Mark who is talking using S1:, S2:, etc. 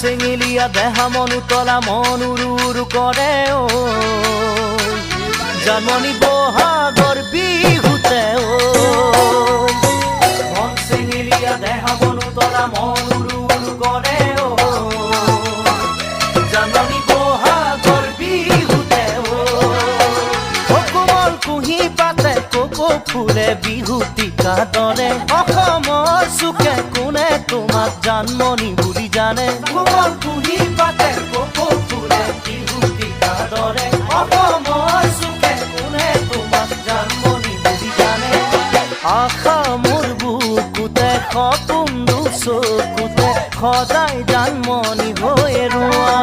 S1: চেঙেলীয়া দেহা মনু তলা মন উৰু উৰু কৰে ঐ জানমণি বহাগৰ বিহুতে ঐ মন চেঙেলীয়া দেহা মনু তলা মন উৰু উৰু কৰে ঐ জানমণি বহাগৰ বিহুতে ঐ কোমল কুঁহি পাতে কোকো ফুলে বিহুটিকা দৰে অসমৰ চুকে কোনে তোমাক জানমণি বুলি জানে কোমল কুঁহি পাতে কোকো ফুলে বিহুটিকা দৰে অসমৰ চুকে কোনে তোমাক জানমণি বুলি জানে আশা মোৰ বুকুতে সপোন চকুতে সদায় জানমণি হৈ ৰোৱা